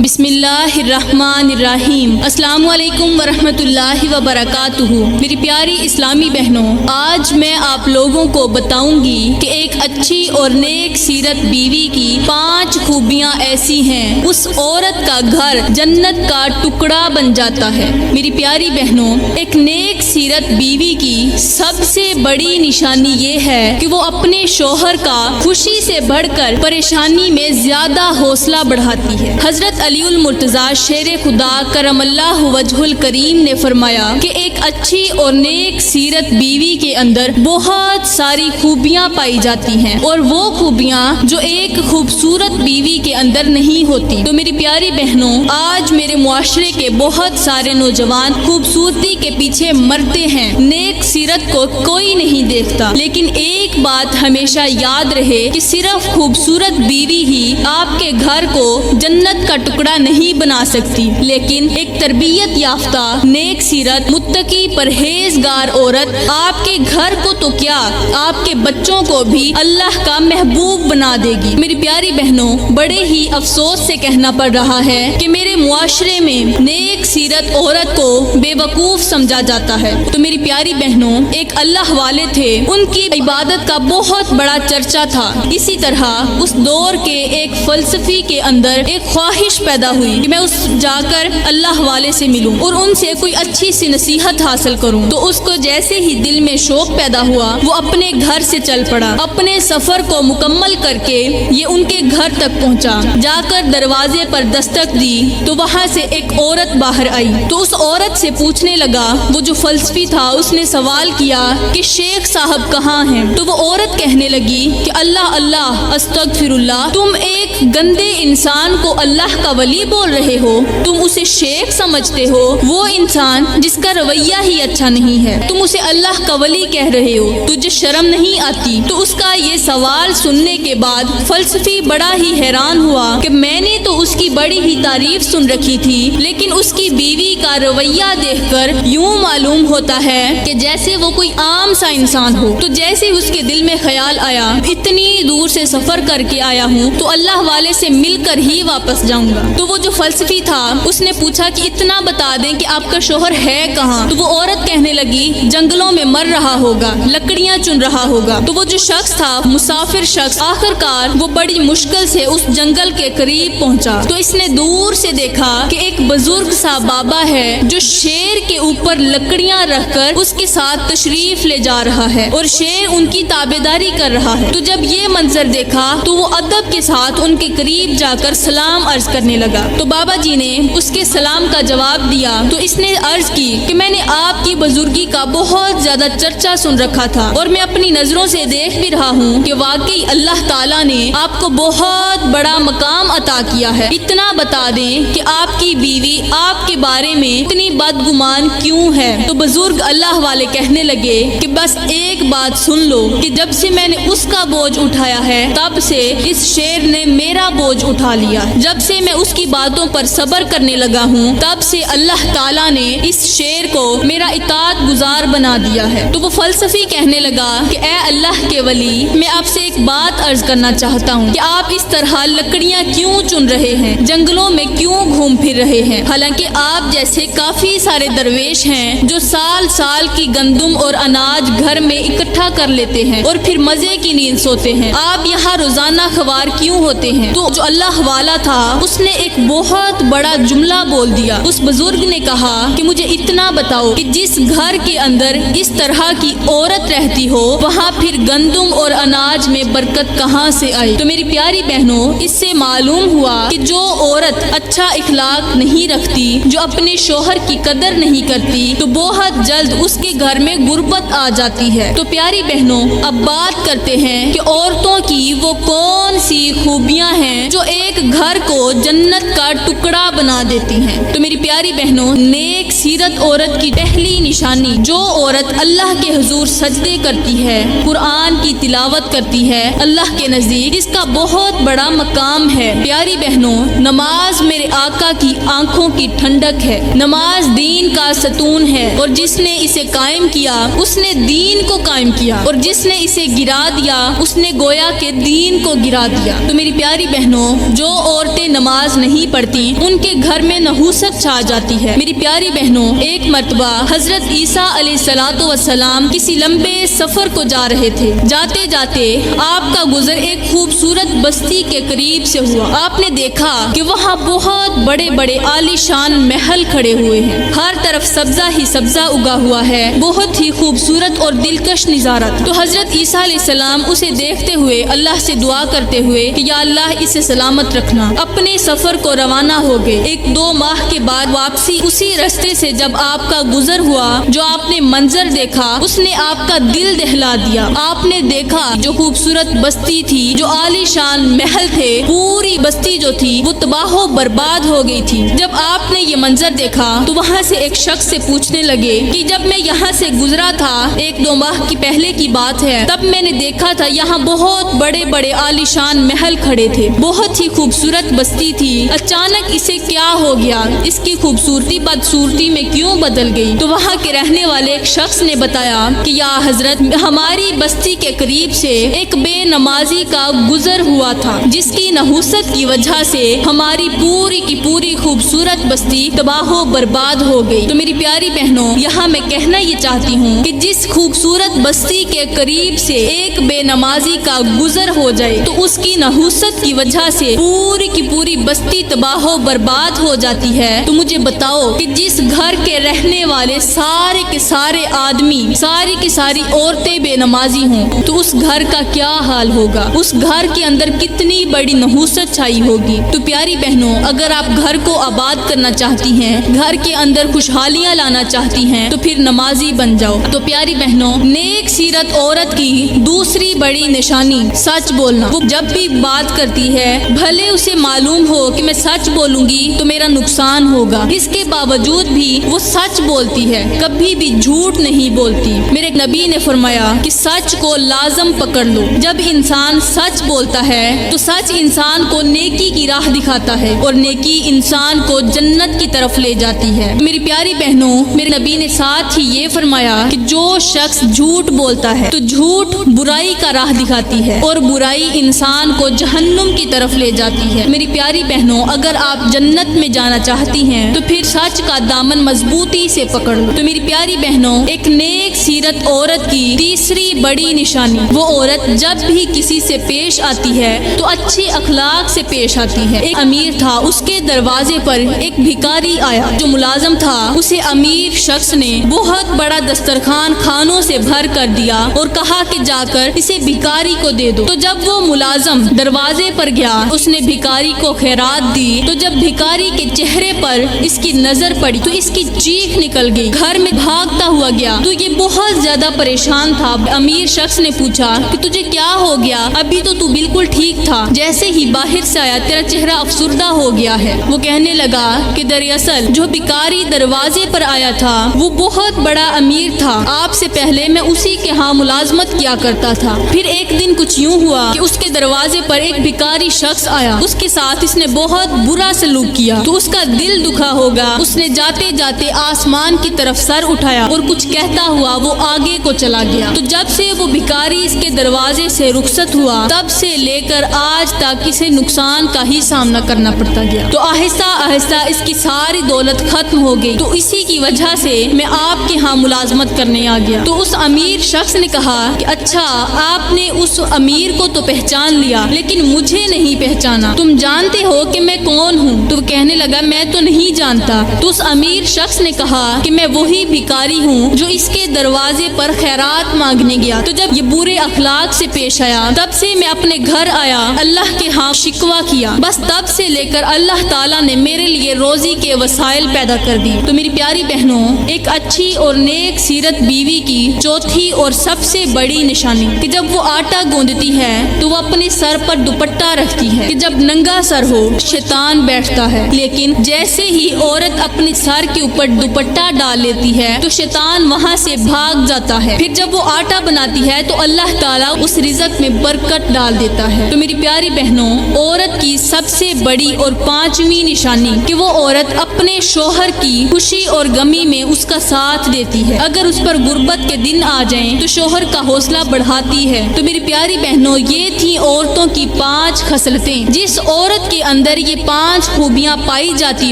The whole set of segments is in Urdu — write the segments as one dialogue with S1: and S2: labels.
S1: بسم اللہ الرحمن الرحیم۔ السلام علیکم ورحمۃ اللہ وبرکاتہ۔ میری پیاری اسلامی بہنوں، آج میں آپ لوگوں کو بتاؤں گی کہ ایک اچھی اور نیک سیرت بیوی کی 5 خوبیاں ایسی ہیں اس عورت کا گھر جنت کا ٹکڑا بن جاتا ہے۔ میری پیاری بہنوں، ایک نیک سیرت بیوی کی سب سے بڑی نشانی یہ ہے کہ وہ اپنے شوہر کا خوشی سے بڑھ کر پریشانی میں زیادہ حوصلہ بڑھاتی ہے۔ حضرت علی المرتضیٰ شیر خدا کرم اللہ وجہ الکریم نے فرمایا کہ ایک اچھی اور نیک سیرت بیوی کے اندر بہت ساری خوبیاں پائی جاتی ہیں، اور وہ خوبیاں جو ایک خوبصورت بیوی کے اندر نہیں ہوتی۔ تو میری پیاری بہنوں، آج میرے معاشرے کے بہت سارے نوجوان خوبصورتی کے پیچھے مرتے ہیں، نیک سیرت کو کوئی نہیں دیکھتا۔ لیکن ایک بات ہمیشہ یاد رہے کہ صرف خوبصورت بیوی ہی آپ کے گھر کو جنت کا ٹکڑا نہیں بنا سکتی، لیکن ایک تربیت یافتہ نیک سیرت متقی پرہیزگار عورت آپ کے گھر کو تو کیا، آپ کے بچوں کو بھی اللہ کا محبوب بنا دے گی۔ میری پیاری بہنوں، بڑے ہی افسوس سے کہنا پڑ رہا ہے کہ میرے معاشرے میں نیک سیرت عورت کو بے وقوف سمجھا جاتا ہے۔ تو میری پیاری بہنوں، ایک اللہ والے تھے، ان کی عبادت کا بہت بڑا چرچا تھا۔ اسی طرح اس دور کے ایک فلسفی کے اندر ایک خواہش پیدا ہوئی کہ میں اس جا کر اللہ والے سے ملوں اور ان سے کوئی اچھی سی نصیحت حاصل کروں۔ تو اس کو جیسے ہی دل میں شوق پیدا ہوا، وہ اپنے گھر سے چل پڑا، اپنے سفر کو مکمل کر کے یہ ان کے گھر تک پہنچا۔ جا کر دروازے پر دستک دی تو وہاں سے ایک عورت باہر آئی۔ تو اس عورت سے پوچھنے لگا، وہ جو فلسفی تھا اس نے سوال کیا کہ شیخ صاحب کہاں ہیں؟ تو وہ عورت کہنے لگی کہ اللہ اللہ استغفر اللہ، تم ایک گندے انسان کو اللہ کا ولی بول رہے ہو، تم اسے شیخ سمجھتے ہو، وہ انسان جس کا رویہ ہی اچھا نہیں ہے، تم اسے اللہ کا ولی کہہ رہے ہو، تجھے شرم نہیں آتی؟ تو اس کا یہ سوال سننے کے بعد فلسفی بڑا ہی حیران ہوا کہ میں نے تو اس کی بڑی ہی تعریف سن رکھی تھی، لیکن اس کی بیوی کا رویہ دیکھ کر یوں معلوم ہوتا ہے کہ جیسے وہ کوئی عام سا انسان ہو۔ تو جیسے اس کے دل میں خیال آیا، اتنی دور سے سفر کر کے آیا ہوں تو اللہ والے سے مل کر ہی واپس جاؤں گا۔ تو وہ جو فلسفی تھا اس نے پوچھا کہ اتنا بتا دیں کہ آپ کا شوہر ہے کہاں؟ تو وہ عورت کہنے لگی جنگلوں میں مر رہا ہوگا، لکڑیاں چن رہا ہوگا۔ تو وہ جو شخص تھا، مسافر شخص، آخر کار وہ بڑی مشکل سے اس جنگل کے قریب پہنچا۔ تو اس نے دور سے دیکھا کہ ایک بزرگ سا بابا ہے جو شیر کے اوپر لکڑیاں رکھ کر اس کے ساتھ تشریف لے جا رہا ہے، اور شیر ان کی تابعداری کر رہا ہے۔ تو جب یہ منظر دیکھا تو وہ ادب کے ساتھ ان کے قریب جا کر سلام عرض کرنے لگا۔ تو بابا جی نے اس کے سلام کا جواب دیا۔ تو اس نے عرض کی کہ میں نے آپ کی بزرگی کا بہت زیادہ چرچا سن رکھا تھا، اور میں اپنی نظروں سے دیکھ بھی رہا ہوں کہ واقعی اللہ تعالیٰ نے آپ کو بہت بڑا مقام عطا کیا ہے۔ اتنا بتا دیں کہ آپ کی بیوی آپ کے بارے میں اتنی بدگمان کیوں ہے؟ تو بزرگ اللہ والے کہنے لگے کہ بس ایک بات سن لو کہ جب سے میں نے اس کا بوجھ اٹھایا ہے تب سے اس شیر نے میرا بوجھ اٹھا لیا ہے۔ جب سے میں اس کی باتوں پر صبر کرنے لگا ہوں تب سے اللہ تعالیٰ نے اس شیر کو میرا اطاعت گزار بنا دیا ہے۔ تو وہ فلسفی کہنے لگا کہ اے اللہ کے ولی، میں آپ سے ایک بات عرض کرنا چاہتا ہوں کہ آپ اس طرح لکڑیاں کیوں چن رہے ہیں، جنگلوں میں کیوں گھوم پھر رہے ہیں؟ حالانکہ آپ جیسے کافی سارے درویش ہیں جو سال سال کی گندم اور اناج گھر میں اکٹھا کر لیتے ہیں اور پھر مزے کی نیند سوتے ہیں، آپ یہاں روزانہ خوار کیوں ہوتے ہیں؟ تو جو اللہ والا تھا اس نے ایک بہت بڑا جملہ بول دیا۔ اس بزرگ نے کہا کہ مجھے اتنا بتاؤ کہ جس گھر کے اندر اس طرح کی عورت رہتی ہو وہاں پھر گندم اور اناج میں برکت کہاں سے آئی؟ تو میری پیاری بہنوں، اس سے معلوم ہوا کہ جو عورت اچھا اخلاق نہیں رکھتی، جو اپنے شوہر کی قدر نہیں کرتی، تو بہت جلد اس کے گھر میں غربت آ جاتی ہے۔ تو پیاری بہنوں، اب بات کرتے ہیں کہ عورتوں کی وہ کون سی خوبیاں ہیں جو ایک گھر کو جنت کا ٹکڑا بنا دیتی ہیں۔ تو میری پیاری بہنوں، نیک سیرت عورت کی پہلی نشانی، جو عورت اللہ کے حضور سجدے کرتی ہے، قرآن کی تلاوت کرتی ہے، اللہ کے نزدیک اس کا بہت بڑا مقام ہے۔ پیاری بہنوں، نماز میں میرے آقا کی آنکھوں کی ٹھنڈک ہے۔ نماز دین کا ستون ہے اور جس نے اسے قائم کیا اس نے دین کو قائم کیا، اور جس نے اسے گرا دیا اس نے گویا کہ دین کو گرا دیا۔ تو میری پیاری بہنوں، جو عورتیں نماز نہیں پڑھتی ان کے گھر میں نحوست چھا جاتی ہے۔ میری پیاری بہنوں، ایک مرتبہ حضرت عیسیٰ علیہ الصلوۃ والسلام کسی لمبے سفر کو جا رہے تھے۔ جاتے جاتے آپ کا گزر ایک خوبصورت بستی کے قریب سے ہوا۔ آپ نے دیکھا کہ وہاں بہت بڑے بڑے عالی شان محل کھڑے ہوئے ہیں، ہر طرف سبزہ ہی سبزہ اگا ہوا ہے، بہت ہی خوبصورت اور دلکش نظارہ۔ تو حضرت عیسیٰ علیہ السلام اسے دیکھتے ہوئے اللہ سے دعا کرتے ہوئے کہ یا اللہ اسے سلامت رکھنا، اپنے سفر کو روانہ ہو گئے۔ 1-2 ماہ کے بعد واپسی اسی رستے سے جب آپ کا گزر ہوا، جو آپ نے منظر دیکھا اس نے آپ کا دل دہلا دیا۔ آپ نے دیکھا جو خوبصورت بستی تھی، جو عالی شان محل تھے، پوری بستی جو تھی وہ تباہ و برباد ہو گئی تھی۔ جب آپ نے یہ منظر دیکھا تو وہاں سے ایک شخص سے پوچھنے لگے کہ جب میں یہاں سے گزرا تھا 1-2 ماہ کی پہلے کی بات ہے، تب میں نے دیکھا تھا یہاں بہت بڑے بڑے عالی شان محل کھڑے تھے، بہت ہی خوبصورت بستی تھی، اچانک اسے کیا ہو گیا؟ اس کی خوبصورتی بدصورتی میں کیوں بدل گئی؟ تو وہاں کے رہنے والے ایک شخص نے بتایا کہ یا حضرت، ہماری بستی کے قریب سے ایک بے نمازی کا گزر ہوا تھا، جس کی نحوست کی وجہ سے ہماری پوری کی پوری خوبصورت بستی تباہ و برباد ہو گئی۔ تو میری پیاری بہنوں، یہاں میں کہنا یہ چاہتی ہوں کہ جس خوبصورت بستی کے قریب سے ایک بے نمازی کا گزر ہو جائے تو اس کی نحوست کی وجہ سے پوری کی پوری بستی تباہ و برباد ہو جاتی ہے۔ تو مجھے بتاؤ کہ جس گھر کے رہنے والے سارے کے سارے آدمی، ساری کی ساری عورتیں بے نمازی ہوں تو اس گھر کا کیا حال ہوگا؟ اس گھر کے اندر کتنی بڑی نحوست چھائی ہوگی۔ تو پیاری بہنوں، اگر آپ گھر کو آباد کرنا چاہتی ہیں، گھر کے اندر خوشحالیاں لانا چاہتی ہیں تو پھر نمازی بن جاؤ۔ تو پیاری بہنوں، نیک سیرت عورت کی دوسری بڑی نشانی سچ بولنا۔ وہ جب بھی بات کرتی ہے بھلے اسے معلوم ہو کہ میں سچ بولوں گی تو میرا نقصان ہوگا، اس کے باوجود بھی وہ سچ بولتی ہے، کبھی بھی جھوٹ نہیں بولتی۔ میرے نبی نے فرمایا کہ سچ کو لازم پکڑ لو۔ جب انسان سچ بولتا ہے تو سچ انسان کو نیکی کی راہ دکھاتا ہے اور نیکی انسان کو جنت کی طرف لے جاتی ہے۔ میری پیاری بہنوں، میرے نبی نے ساتھ ہی یہ فرمایا کہ جو شخص جھوٹ بولتا ہے تو جھوٹ برائی کا راہ دکھاتی ہے اور برائی انسان کو جہنم کی طرف لے جاتی ہے۔ میری پیاری بہنوں، اگر آپ جنت میں جانا چاہتی ہیں تو پھر سچ کا دامن مضبوطی سے پکڑ لو۔ تو میری پیاری بہنوں، ایک نیک سیرت عورت کی تیسری بڑی نشانی، وہ عورت جب بھی کسی سے پیش آتی ہے تو اچھے اخلاق سے پیش آتی ہے۔ ایک امیر تھا، اس کے دروازے پر ایک بھکاری آیا۔ جو ملازم تھا اسے امیر شخص نے بہت بڑا دسترخوان کھانوں سے بھر کر دیا اور کہا کہ جا کر اسے بھکاری کو دے دو۔ تو جب وہ ملازم دروازے پر گیا، اس نے بھکاری کو خیرات دی۔ تو جب بھکاری کے چہرے پر اس کی نظر پڑی تو اس کی چیخ نکل گئی، گھر میں بھاگتا ہوا گیا۔ تو یہ بہت زیادہ پریشان تھا۔ امیر شخص نے پوچھا کہ تجھے کیا ہو گیا؟ ابھی تو بالکل ٹھیک تھا، جیسے ہی باہر سے آیا تیرا چہرہ افسردہ ہو گیا ہے۔ وہ کہنے لگا کہ دراصل جو بھکاری دروازے پر آیا تھا وہ بہت بڑا امیر تھا، آپ سے پہلے میں اسی کے ہاں ملازمت کیا کرتا تھا۔ پھر ایک دن کچھ یوں ہوا کہ اس کے دروازے پر ایک بھکاری شخص آیا، اس کے ساتھ اس نے بہت برا سلوک کیا تو اس کا دل دکھا ہوگا۔ اس نے جاتے جاتے آسمان کی طرف سر اٹھایا اور کچھ کہتا ہوا وہ آگے کو چلا گیا۔ تو جب سے وہ بھکاری اس کے دروازے سے رخصت ہوا تب سے لے کر آج تک اسے نقصان کا ہی سامنا کرنا پڑتا گیا۔ تو آہستہ آہستہ اس کی ساری دولت ختم ہو گئی۔ تو اسی کی وجہ سے میں آپ کے ہاں ملازمت کرنے آ گیا۔ تو اس امیر شخص نے کہا کہ اچھا، آپ نے اس امیر کو تو پہچان لیا لیکن مجھے نہیں پہچانا، تم جانتے ہو کہ میں کون ہوں؟ تو وہ کہنے لگا میں تو نہیں جانتا۔ تو اس امیر شخص نے کہا کہ میں وہی بھکاری ہوں جو اس کے دروازے پر خیرات مانگنے گیا۔ تو جب یہ برے اخلاق سے پیش آیا تب سے میں اپنے گھر آیا، اللہ کے ہاں شکوہ کیا، بس تب سے لے کر اللہ تعالیٰ نے میرے لیے روزی کے وسائل پیدا کر دی۔ تو میری پیاری بہنوں، ایک اچھی اور نیک سیرت بیوی کی چوتھی اور سب سے بڑی نشانی کہ جب وہ آٹا گوندتی ہے تو وہ اپنے سر پر دوپٹہ رکھتی ہے کہ جب ننگا سر ہو شیطان بیٹھتا ہے، لیکن جیسے ہی عورت اپنے سر کے اوپر دوپٹہ ڈال لیتی ہے تو شیطان وہاں سے بھاگ جاتا ہے۔ پھر جب وہ آٹا بناتی ہے تو اللہ تعالیٰ اس رزق میں برکت ڈال دیتا ہے۔ تو میری پیاری بہنوں، عورت کی سب سے بڑی اور پانچویں نشانی کہ وہ عورت اپنے شوہر کی خوشی اور غمی میں اس کا ساتھ دیتی ہے۔ اگر اس پر غربت کے دن آ جائیں تو شوہر کا حوصلہ بڑھاتی ہے۔ تو میری پیاری بہنوں، یہ تھی عورتوں کی 5 خصلتیں۔ جس عورت کے اندر یہ 5 خوبیاں پائی جاتی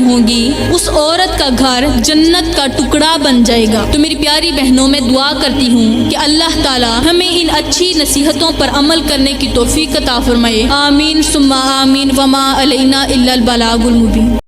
S1: ہوں گی اس عورت کا گھر جنت کا ٹکڑا بن جائے گا۔ تو میری پیاری بہنوں، میں دعا کرتی ہوں کہ اللہ تعالی ہمیں ان اچھی نصیحتوں پر عمل کرنے کی توفیق عطا فرمائے۔ آمین ثم آمین، وما علینا الا البلاغ المبین۔